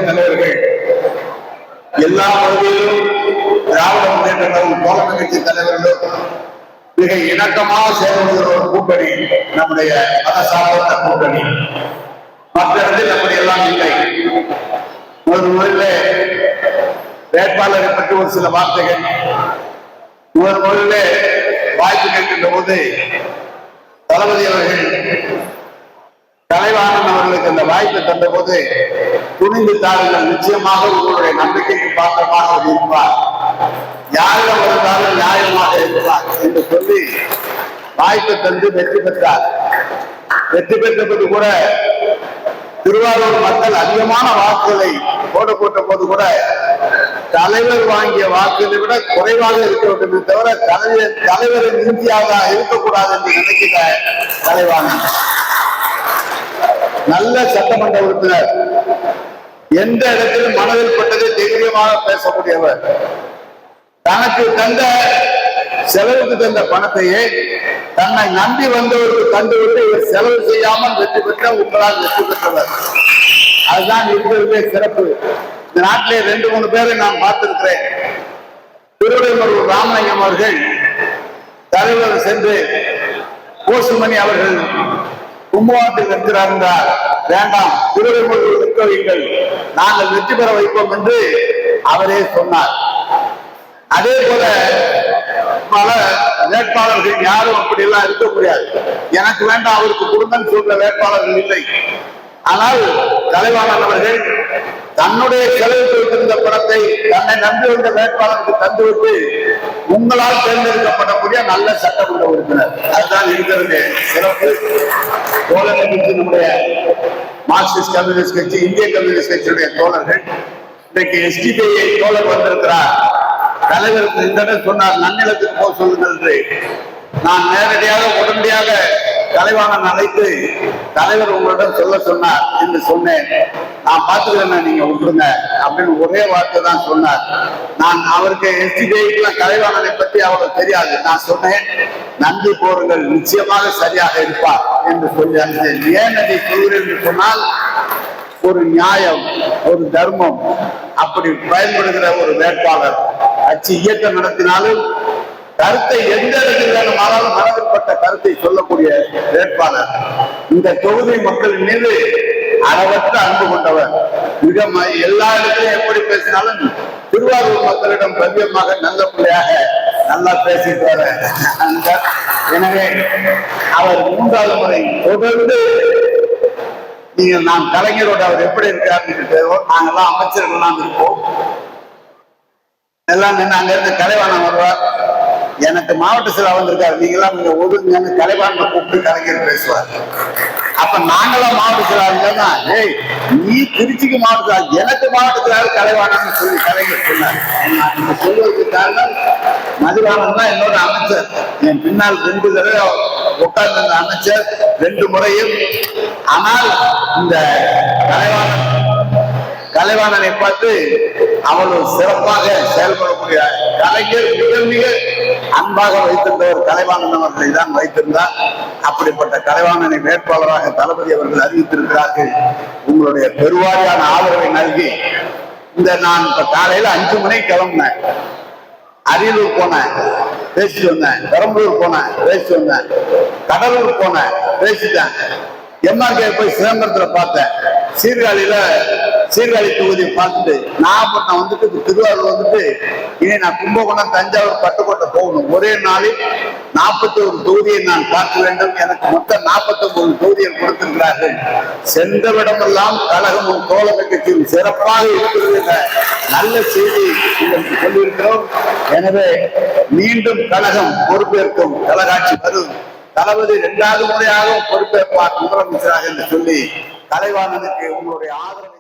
தலைவர்கள் எல்லா பகுதியிலும் திராவிட முன்னேற்ற கழகம் தோழமை கட்சி தலைவர்களும் மிக இணக்கமாக செயல்படுகிற ஒரு கூட்டணி நம்முடைய மதசார்பற்ற கூட்டணி. மற்ற இடத்தில் அப்படி எல்லாம் இல்லை. முதலில் வேட்பாளரை பற்றி ஒரு சில வார்த்தைகள். முதலில் வாய்ப்பு கேட்கின்ற போது தளபதி அவர்கள் தலைவாணன் அவர்களுக்கு அந்த வாய்ப்பை தந்த போது துணிந்து தாருங்கள், நிச்சயமாக உங்களுடைய நம்பிக்கைக்கு பாத்திரமாக இருப்பார், யாரிடம் இருந்தாலும் நியாயமாக இருப்பார் என்று சொல்லி வாய்ப்பை தந்து வெற்றி பெற்றார். வெற்றி பெற்றபோது கூட திருவாரூர் மக்கள் அதிகமான வாக்குகளை போட்ட போது கூட தலைவர் வாங்கிய வாக்குகளை விட குறைவாக இருக்க வேண்டுமே தவிர தலைவரை நீதியாக இருக்கக்கூடாது என்று நினைக்கிற தலைவாணன் நல்ல சட்டமன்ற உறுப்பினர், எந்த இடத்திலும் மனதில் பட்டதை தைரியமாக பேசக்கூடியவர், தனக்கு தந்த செலவுக்கு தந்த பணத்தையே தன்னை நம்பி வந்தவருக்கு தந்துவிட்டு இவர் செலவு செய்யாமல் வெற்றி பெற்ற உங்களால் வெற்றி பெற்றவர். அதுதான் இருக்கிறதே சிறப்பு. இந்த நாட்டிலே 2-3 பேரை நான் பார்த்திருக்கிறேன். திருவிடைமருவூர் ராமலிங்கம் அவர்கள் தலைவர் சென்று கோசுமணி அவர்கள் கும்பகோணத்தில் இருக்கிறார் என்றார். வேண்டாம், திருவிடைமருவூர் நிற்க வைங்கள், நாங்கள் வெற்றி பெற வைப்போம் என்று அவரே சொன்னார். அதே போல பல வேட்பாளர்கள் யாரும் அப்படி எல்லாம் இருக்க முடியாது. எனக்கு வேண்டாம், அவருக்கு குடும்பம் சொல்ற வேட்பாளர்கள் இல்லை. ஆனால் தலைவாணன் அவர்கள் தன்னுடைய செலவுக்கு வைத்திருந்த பணத்தை தன்னை நம்பி வந்த வேட்பாளருக்கு தந்துவிட்டு உங்களால் தேர்ந்தெடுக்கப்படக்கூடிய நல்ல சட்டமன்ற உறுப்பினர். அதுதான் இருக்கிறது சிறப்பு. தோழமை கட்சி, நம்முடைய மார்க்சிஸ்ட் கம்யூனிஸ்ட் கட்சி, இந்திய கம்யூனிஸ்ட் கட்சியுடைய தோழர்கள் இன்றைக்கு எஸ்டிபிஐ தோழர் வந்திருக்கிறார். தலைவருக்கு இந்த சொன்னார், நன்னிலத்துக்கு போக சொல்லுங்கள் என்று. நான் நேரடியாக உடனடியாக தலைவாணன் அழைத்து தலைவர் உங்களிடம் சொல்ல சொன்னார் என்று சொன்னேன். நான் பார்த்துக்கிறேன், நீங்க விட்டுருங்க அப்படின்னு ஒரே வார்த்தை தான் சொன்னார். நான் அவருக்கு எஸ்டிபிஐக்குலாம் தலைவாணனை பற்றி அவருக்கு தெரியாது. நான் சொன்னேன், நன்றி போருங்கள், நிச்சயமாக சரியாக இருப்பார் என்று சொல்லி அனுப்பினேன். ஏன் அதை சொல்கிறேன் என்று சொன்னால், ஒரு நியாயம், ஒரு தர்மம் அப்படி பயன்படுகிற ஒரு வேட்பாளர், கட்சி இயக்கம் நடத்தினாலும் கருத்தை எந்த இடத்தில் வேணுமானாலும் மனதிற்பட்ட கருத்தை சொல்லக்கூடிய வேட்பாளர், இந்த தொகுதி மக்களின் மீது அளவற்ற அன்பு கொண்டவர், மிக எல்லா இடத்திலும் எப்படி பேசினாலும் திருவாரூர் மக்களிடம் பவ்யமாக நல்ல பிள்ளையாக நல்லா பேசிட்டு வர. எனவே அவர் 3வது முறை தொடர்ந்து நீங்கள் நான் கலைஞரோட அவர் எப்படி இருக்காருன்னு நாங்கெல்லாம் அமைச்சர்கள்லாம் இருப்போம், எல்லாம் நின்று அங்க இருந்து கலைவாணன் வருவார். எனக்கு மாவட்ட செயலர் வந்திருக்காரு, நீங்க எல்லாம் நீங்க ஒதுங்க கலைவாணனை கூப்பிட்டு கலைஞர் பேசுவார். அப்ப நாங்களாம் மாவட்ட செயலாளர் தான், ஏய் நீ திருச்சிக்கு மாவட்ட, எனக்கு மாவட்ட செயலாளர் கலைவாணன் சொல்லி கலைஞர் சொன்னார். இந்த சொல்வதற்கு காரணம் மதுரானன் தான் என்னோட அமைச்சர். என் பின்னால் 2 தடவை உட்கார்ந்த அமைச்சர் 2 முறையும். ஆனால் இந்த கலைவாணனை பார்த்து அவ்வளவு சிறப்பாக செயல்படக்கூடிய கலைஞர் மிக மிக அன்பாக வைத்திருந்தவர் கலைவாணன் அவர்களை தான் வைத்திருந்தார். அப்படிப்பட்ட கலைவாணனை வேட்பாளராக தளபதி அவர்கள் அறிவித்திருக்கிறார்கள். உங்களுடைய பெருவாரியான ஆதரவை நல்கி இந்த நான் இப்ப காலையில 5 மணிக்கு கிளம்பினேன், அரியலூர் போனேன் பேசிட்டு வந்தேன், பெரம்பலூர் போனேன் பேசிட்டு வந்தேன், கடலூர் போனேன் பேசிட்டேன், எம்ஆர்கே போய் சிதம்பரத்துல பார்த்தேன், சீர்காழி தொகுதியை பார்த்துட்டு நாகப்பட்டினம் வந்துட்டு திருவாரூர் வந்துட்டு இனி நான் கும்பகோணம், தஞ்சாவூர், பட்டுக்கோட்டை போகணும். ஒரே நாளில் 41 தொகுதியை நான் பார்க்க வேண்டும். எனக்கு மொத்தம் 49 தொகுதிகள் கொடுத்திருக்கிறார்கள். சென்றவிடமெல்லாம் கழகமும் தோழமை கட்சியும் சிறப்பாக இருக்கிறது நல்ல செய்தி உங்களுக்கு சொல்லியிருக்கிறோம். எனவே மீண்டும் கழகம் பொறுப்பேற்கும், கழகாட்சி வரும், தளபதி 2வது முறையாக பொறுப்பேற்பார் முதலமைச்சராக என்று சொல்லி கலைவாணனுக்கு உங்களுடைய ஆதரவு